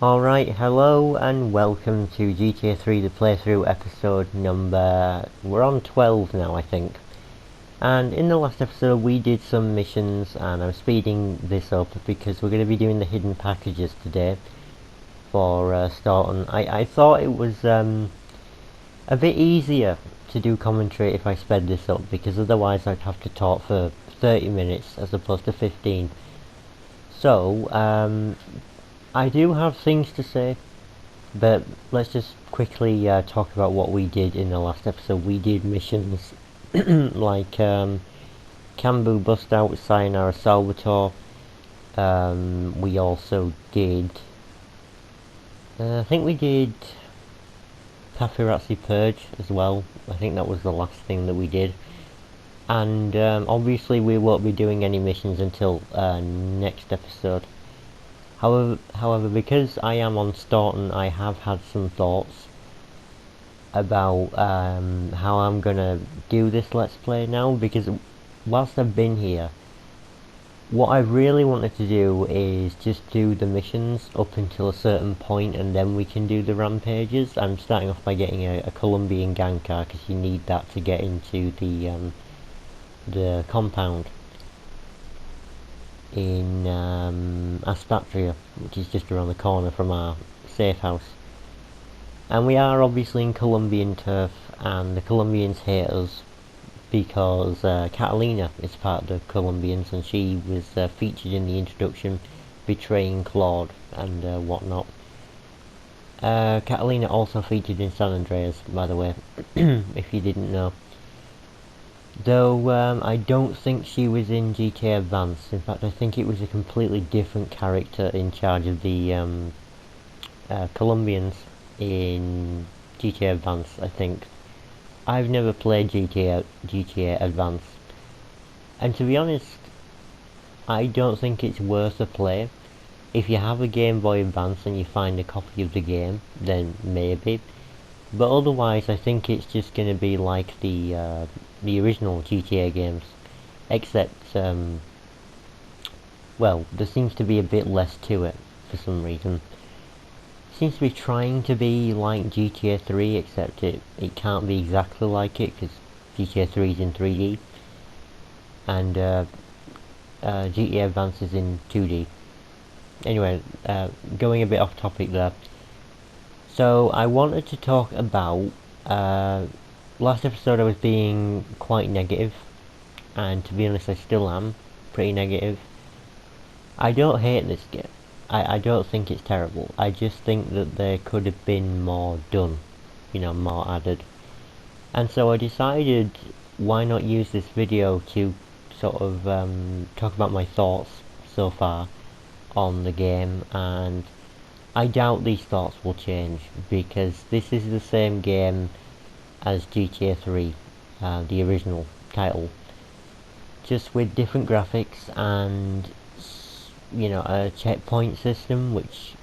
Alright, hello and welcome to GTA 3 The Playthrough episode number... we're on 12 now, I think. And in the last episode we did some missions, and I'm speeding this up because we're going to be doing the hidden packages today for Staunton. I thought it was a bit easier to do commentary if I sped this up, because otherwise I'd have to talk for 30 minutes as opposed to 15. So, I do have things to say, but let's just quickly talk about what we did in the last episode. We did missions like Cambu Bust Out, Sayonara Salvatore. We also did... I think we did Paparazzi Purge as well. I think that was the last thing that we did. And obviously we won't be doing any missions until next episode. However, because I am on Staunton, I have had some thoughts about how I'm gonna do this Let's Play now, because whilst I've been here, what I really wanted to do is just do the missions up until a certain point, and then we can do the rampages. I'm starting off by getting a Colombian gang car, because you need that to get into the compound in Astatria, which is just around the corner from our safe house. And we are obviously in Colombian turf, and the Colombians hate us because Catalina is part of the Colombians, and she was featured in the introduction betraying Claude and whatnot. Catalina also featured in San Andreas, by the way, if you didn't know. Though I don't think she was in GTA Advance. In fact, I think it was a completely different character in charge of the Colombians in GTA Advance, I think. I've never played GTA Advance, and to be honest, I don't think it's worth a play. If you have a Game Boy Advance and you find a copy of the game, then maybe. But otherwise, I think it's just going to be like the original GTA games, except well, there seems to be a bit less to it for some reason. It seems to be trying to be like GTA 3, except it can't be exactly like it, because GTA 3 is in 3D, and GTA Advance is in 2D. Anyway, going a bit off topic there. So I wanted to talk about last episode I was being quite negative, and to be honest I still am pretty negative. I don't hate this game. I don't think it's terrible. I just think that there could have been more done, more added. And so I decided, why not use this video to sort of talk about my thoughts so far on the game. And I doubt these thoughts will change, because this is the same game as GTA 3, the original title, just with different graphics and a checkpoint system, which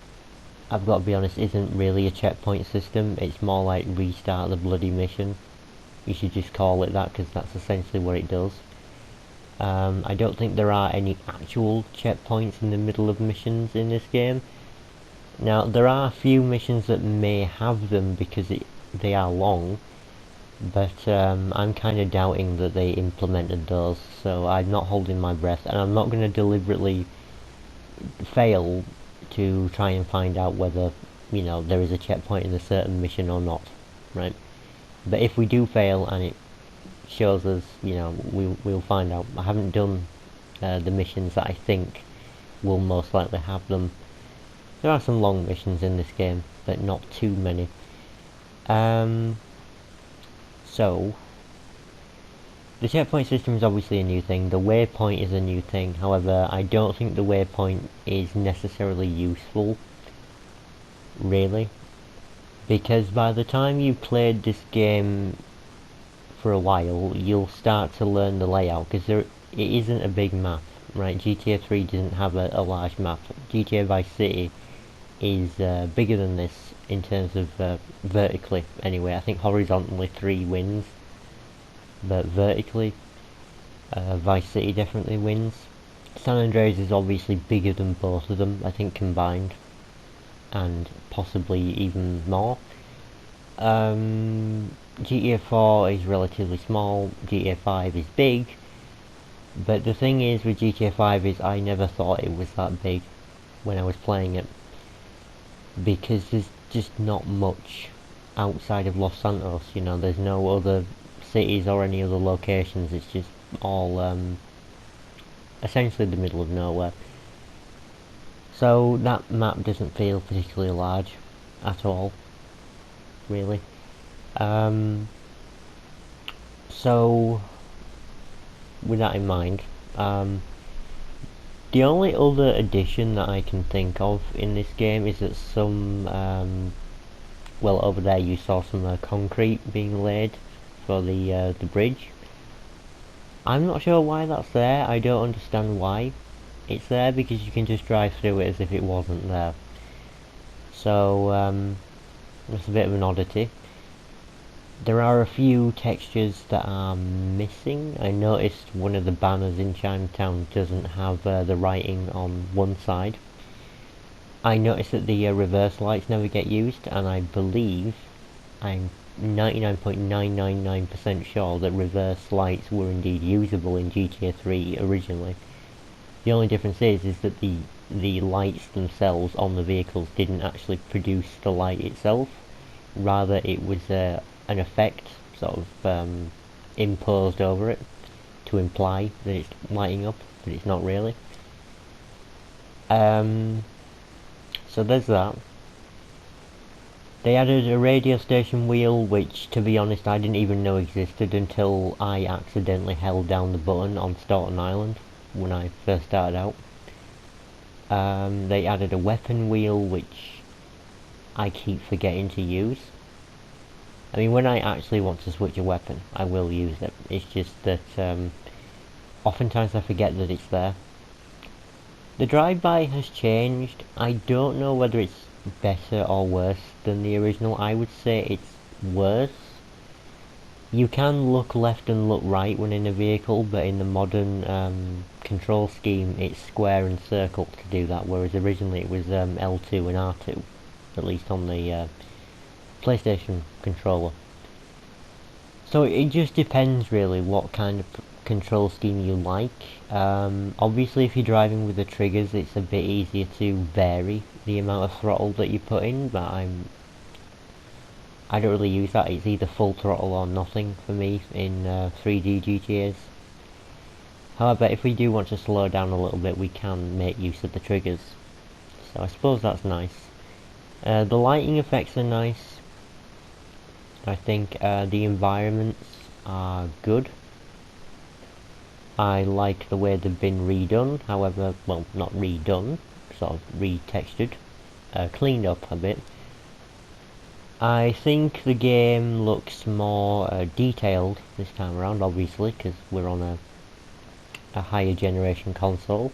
I've got to be honest isn't really a checkpoint system. It's more like restart the bloody mission. You should just call it that, because that's essentially what it does. I don't think there are any actual checkpoints in the middle of missions in this game. Now, there are a few missions that may have them because they are long, but I'm kind of doubting that they implemented those, so I'm not holding my breath, and I'm not going to deliberately fail to try and find out whether, there is a checkpoint in a certain mission or not, right? But if we do fail and it shows us, we'll find out. I haven't done the missions that I think will most likely have them. There are some long missions in this game, but not too many. So, the checkpoint system is obviously a new thing. The waypoint is a new thing. However, I don't think the waypoint is necessarily useful, really. Because by the time you've played this game for a while, you'll start to learn the layout, because it isn't a big map, right? GTA 3 doesn't have a large map. GTA Vice City is bigger than this in terms of vertically, anyway. I think horizontally 3 wins, but vertically Vice City definitely wins. San Andreas is obviously bigger than both of them, I think, combined. and possibly even more. GTA 4 is relatively small, GTA 5 is big, but the thing is with GTA 5 is I never thought it was that big when I was playing it, because there's just not much outside of Los Santos, you know, there's no other cities or any other locations, it's just all essentially the middle of nowhere. So that map doesn't feel particularly large at all, really. So with that in mind, the only other addition that I can think of in this game is that some, well, over there you saw some concrete being laid for the bridge. I'm not sure why that's there. I don't understand why it's there, because you can just drive through it as if it wasn't there. So that's a bit of an oddity. There are a few textures that are missing. I noticed one of the banners in Chinatown doesn't have the writing on one side. I noticed that the reverse lights never get used, and I believe, I'm 99.999% sure that reverse lights were indeed usable in GTA 3 originally. The only difference is that the lights themselves on the vehicles didn't actually produce the light itself. Rather, it was an effect sort of imposed over it to imply that it's lighting up, but it's not really. So there's that. They added a radio station wheel, which, to be honest, I didn't even know existed until I accidentally held down the button on Staten Island when I first started out. They added a weapon wheel, which I keep forgetting to use. I mean, when I actually want to switch a weapon, I will use it. It's just that oftentimes I forget that it's there. The drive-by has changed. I don't know whether it's better or worse than the original. I would say it's worse. You can look left and look right when in a vehicle, but in the modern control scheme it's square and circle to do that, whereas originally it was L2 and R2, at least on the PlayStation controller. So it just depends really what kind of control scheme you like. Obviously if you're driving with the triggers it's a bit easier to vary the amount of throttle that you put in, but I don't really use that. It's either full throttle or nothing for me in 3D GTAs. However, if we do want to slow down a little bit we can make use of the triggers, so I suppose that's nice. The lighting effects are nice. I think the environments are good. I like the way they've been redone, however, well, not redone, sort of retextured, cleaned up a bit. I think the game looks more detailed this time around, obviously, because we're on a higher generation console.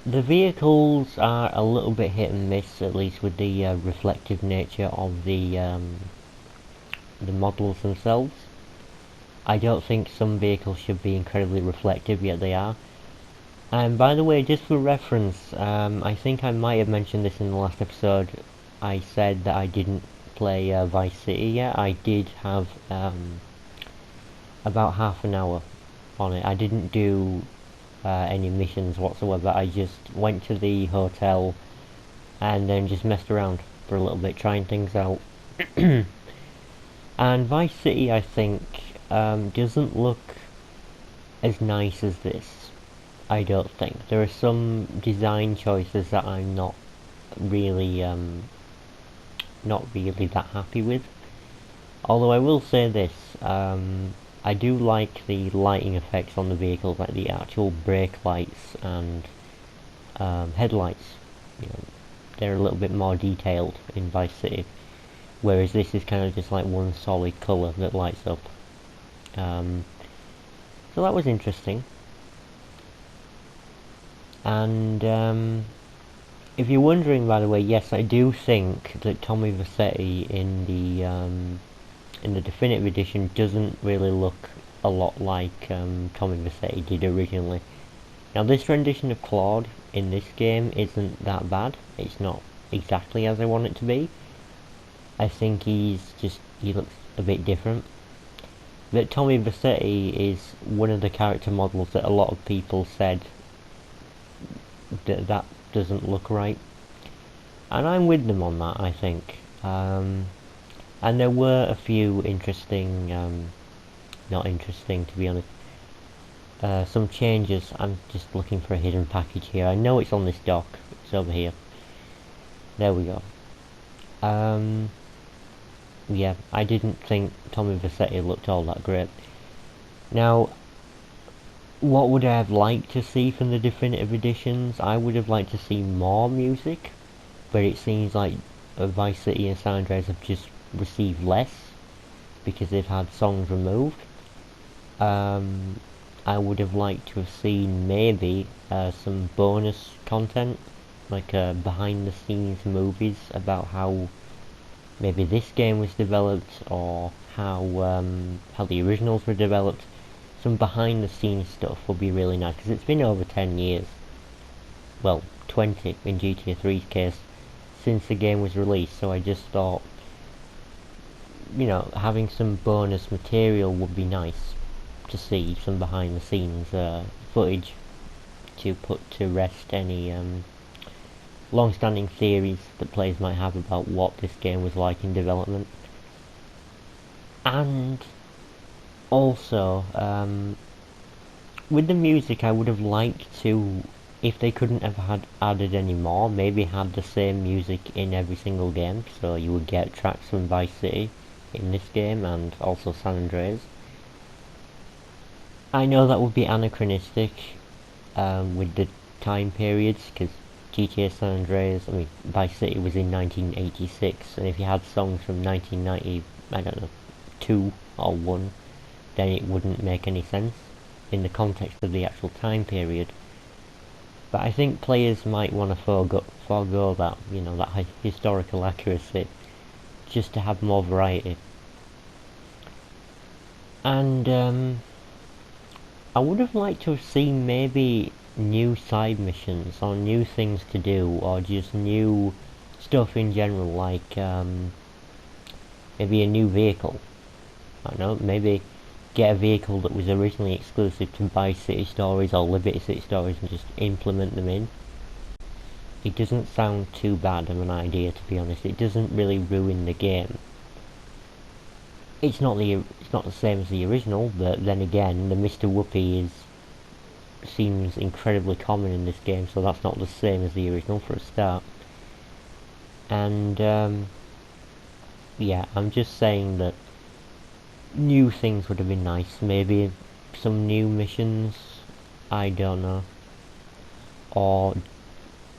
The vehicles are a little bit hit and miss, at least with the reflective nature of the models themselves. I don't think some vehicles should be incredibly reflective, yet they are. And by the way, just for reference, I think I might have mentioned this in the last episode. I said that I didn't play Vice City yet. I did have about half an hour on it. I didn't do any missions whatsoever. I just went to the hotel and then just messed around for a little bit, trying things out. And Vice City, I think, doesn't look as nice as this. I don't think. There are some design choices that I'm not really that happy with. Although I will say this, I do like the lighting effects on the vehicles, like the actual brake lights and headlights. You know, they're a little bit more detailed in Vice City, whereas this is kind of just like one solid colour that lights up. So that was interesting. And if you're wondering, by the way, yes, I do think that Tommy Vercetti in the definitive edition doesn't really look a lot like Tommy Vercetti did originally. Now this rendition of Claude in this game isn't that bad. It's not exactly as I want it to be. I think he looks a bit different. But Tommy Vercetti is one of the character models that a lot of people said that doesn't look right. And I'm with them on that, I think. And there were a few interesting, not interesting to be honest, some changes. I'm just looking for a hidden package here. I know it's on this dock. It's over here. There we go. Yeah, I didn't think Tommy Vercetti looked all that great. Now, what would I have liked to see from the definitive editions? I would have liked to see more music, but it seems like Vice City and San Andreas have just received less because they've had songs removed. I would have liked to have seen maybe some bonus content, like behind the scenes movies about how maybe this game was developed, or how the originals were developed. Some behind the scenes stuff would be really nice, because it's been over 10 years, well 20 in GTA 3's case, since the game was released. So I just thought, you know, having some bonus material would be nice to see, some behind the scenes footage to put to rest any long-standing theories that players might have about what this game was like in development. And also, with the music, I would have liked to, if they couldn't have added any more, maybe had the same music in every single game, so you would get tracks from Vice City in this game and also San Andreas. I know that would be anachronistic with the time periods, because GTA San Andreas, I mean, Vice City was in 1986, and if you had songs from 1990, I don't know, 2 or 1, then it wouldn't make any sense in the context of the actual time period. But I think players might want to forego that, you know, that historical accuracy, just to have more variety. And I would have liked to have seen maybe new side missions, or new things to do, or just new stuff in general, like maybe a new vehicle. I don't know, maybe get a vehicle that was originally exclusive to Vice City Stories or Liberty City Stories and just implement them in. It doesn't sound too bad of an idea, to be honest. It doesn't really ruin the game. It's not the same as the original, but then again, the Mr. Whoopi seems incredibly common in this game, so that's not the same as the original for a start. And yeah, I'm just saying that new things would have been nice. Maybe some new missions, I don't know, or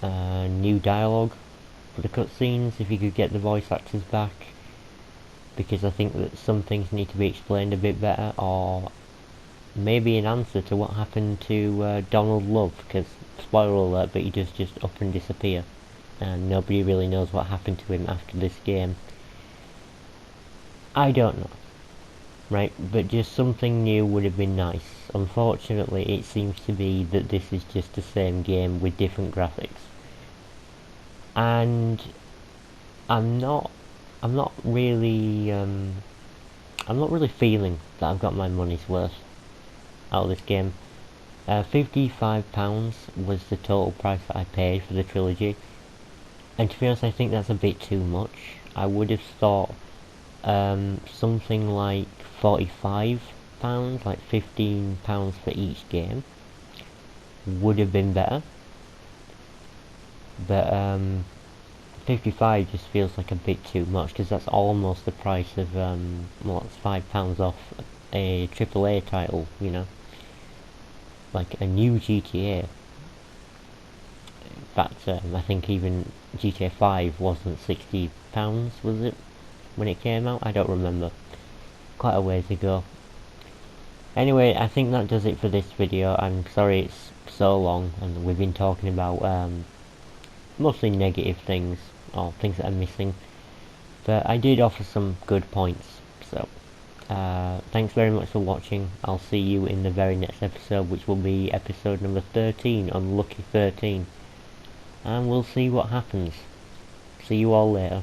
new dialogue for the cutscenes, if you could get the voice actors back, because I think that some things need to be explained a bit better, or maybe an answer to what happened to Donald Love, because, spoiler alert, but he does just up and disappear, and nobody really knows what happened to him after this game. I don't know, right, but just something new would have been nice. Unfortunately, it seems to be that this is just the same game with different graphics, and I'm not really feeling that I've got my money's worth out of this game. £55 was the total price that I paid for the trilogy, and to be honest, I think that's a bit too much. I would have thought something like £45, like £15 for each game, would have been better. But 55 just feels like a bit too much, because that's almost the price of well, it's £5 off a AAA title, you know, like a new GTA. In fact, I think even GTA 5 wasn't £60, was it, when it came out? I don't remember. Quite a ways ago. Anyway, I think that does it for this video. I'm sorry it's so long, and we've been talking about mostly negative things, or things that are missing, but I did offer some good points. So thanks very much for watching. I'll see you in the very next episode, which will be episode number 13, Unlucky 13. and we'll see what happens. See you all later.